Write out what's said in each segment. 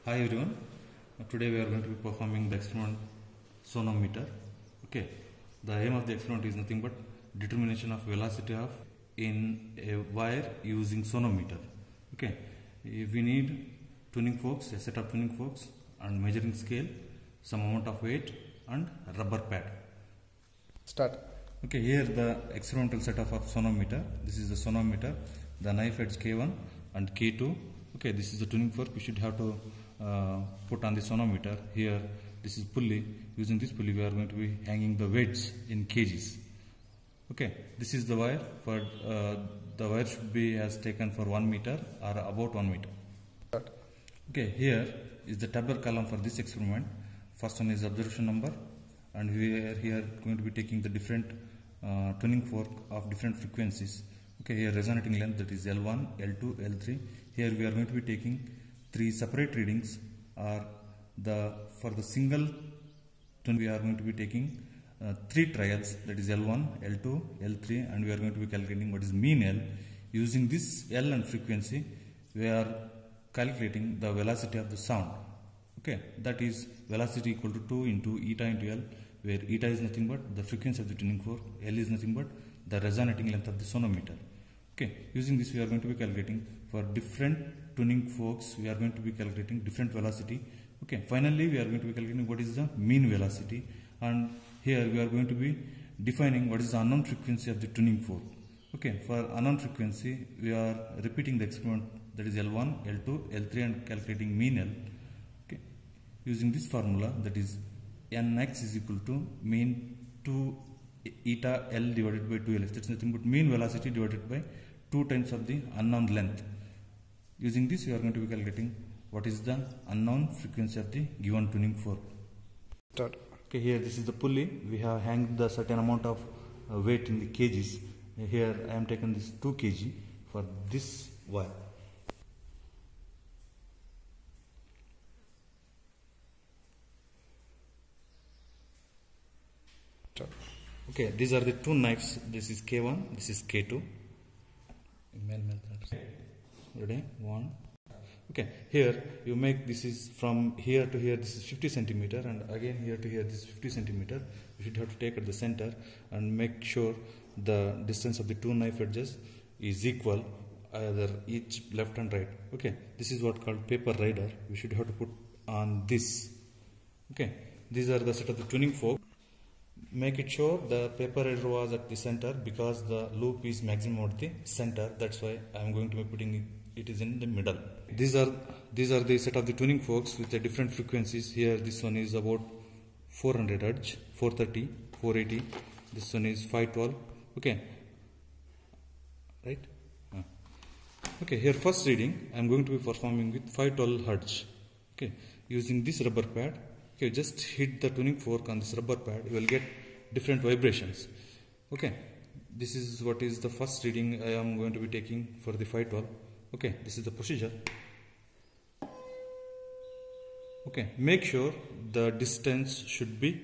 Hi everyone. Today we are going to be performing the experiment sonometer. Okay. The aim of the experiment is nothing but determination of velocity of in a wire using sonometer. Okay. We need tuning forks, a set of tuning forks and measuring scale, some amount of weight and rubber pad. Start. Okay, here the experimental setup of sonometer. This is the sonometer, the knife edge K1 and K2. Okay, this is the tuning fork. We should have to put on the sonometer. Here, this is pulley. Using this pulley, we are going to be hanging the weights in kgs. Okay, this is the wire. For the wire should be as taken for 1 meter or about 1 meter. Start. Okay, here is the tabular column for this experiment. First one is observation number, and we are here going to be taking the different tuning fork of different frequencies. Okay, here resonating length, that is L1, L2, L3. Here we are going to be taking 3 separate readings, or for the single tune we are going to be taking 3 trials, that is L1, L2, L3, and we are going to be calculating what is mean L. Using this L and frequency, we are calculating the velocity of the sound. Okay, that is velocity equal to 2 into eta into L, where eta is nothing but the frequency of the tuning fork, L is nothing but the resonating length of the sonometer. Okay, using this we are going to be calculating for different tuning forks, we are going to be calculating different velocity. Okay, finally we are going to be calculating what is the mean velocity, and here we are going to be defining what is the unknown frequency of the tuning fork. Okay, for unknown frequency we are repeating the experiment, that is L1, L2, L3, and calculating mean L. Okay, using this formula, that is Nx is equal to mean 2 eta L divided by 2 Ls. That's nothing but mean velocity divided by 2 times of the unknown length. Using this, we are going to be calculating what is the unknown frequency of the given tuning fork. Start. Okay, here this is the pulley. We have hanged the certain amount of weight in the kgs. Here I am taking this 2 kg for this wire. Start. Okay, these are the 2 knives. This is K1, this is K2. Ready? 1. Okay, here you make, this is from here to here, this is 50 centimeter, and again here to here, this is 50 centimeter. You should have to take at the center and make sure the distance of the 2 knife edges is equal, either each left and right. Okay, this is what called paper rider. We should have to put on this. Okay, these are the set of the tuning fork. Make it sure the paper rider was at the center, because the loop is maximum at the center. That's why I am going to be putting it is in the middle. These are the set of the tuning forks with the different frequencies. Here this one is about 400 Hz, 430, 480. This one is 512. Okay, right? Okay, here first reading I am going to be performing with 512 Hz. Okay, using this rubber pad. Okay, just hit the tuning fork on this rubber pad, you will get different vibrations. Okay, this is what is the first reading I am going to be taking for the 512. Okay, this is the procedure. Okay, make sure the distance should be.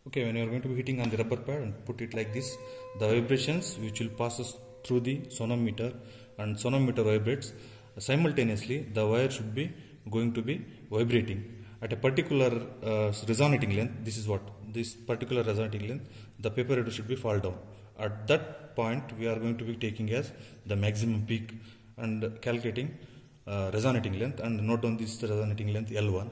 Okay, when you are going to be hitting on the rubber pad and put it like this, the vibrations which will pass us through the sonometer, and sonometer vibrates simultaneously, the wire should be going to be vibrating at a particular resonating length. This is what, this particular resonating length, the paper rider should be fall down. At that point we are going to be taking as the maximum peak and calculating resonating length, and note down this resonating length L1.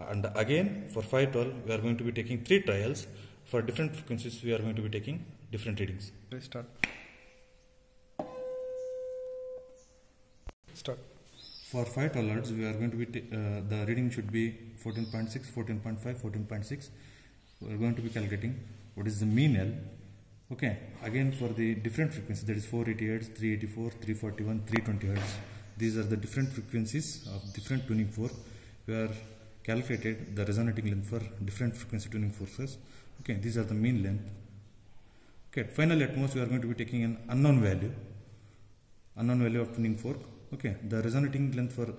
And again for 512 we are going to be taking 3 trials. For different frequencies we are going to be taking different readings. Start. Start. For 512 Hz, we are going to be, the reading should be 14.6, 14.5, 14.6. We are going to be calculating what is the mean L. Okay, again for the different frequencies, that is 480 Hz, 384, 341, 320 Hz. These are the different frequencies of different tuning fork. We are calculated the resonating length for different frequency tuning forces. Okay, these are the mean length. Okay, finally at most we are going to be taking an unknown value of tuning fork. Okay, the resonating length for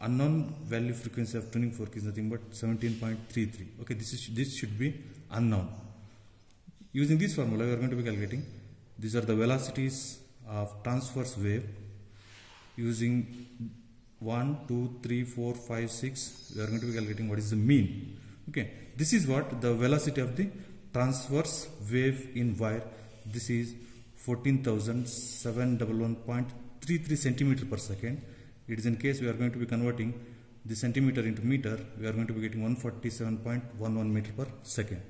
unknown value frequency of tuning fork is nothing but 17.33. Okay, this should be unknown. Using this formula, we are going to be calculating. These are the velocities of transverse wave using 1, 2, 3, 4, 5, 6. We are going to be calculating what is the mean. Okay, this is what the velocity of the transverse wave in wire. This is 14,711.33 centimeter per second. It is in case we are going to be converting the centimeter into meter, we are going to be getting 147.11 meter per second.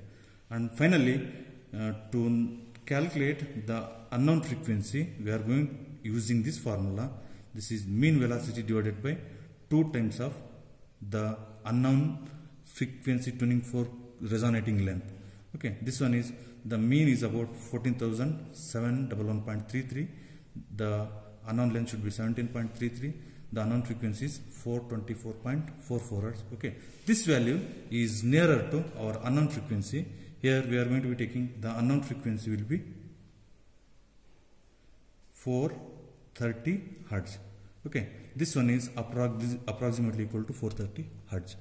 And finally, to calculate the unknown frequency, we are going using this formula. This is mean velocity divided by 2 times of the unknown frequency tuning fork resonating length. Okay, this one is the mean is about 14,711.33. The unknown length should be 17.33. The unknown frequency is 424.44 Hertz. Okay, this value is nearer to our unknown frequency. Here we are going to be taking the unknown frequency will be 430 Hertz. Okay, this one is approximately equal to 430 Hertz.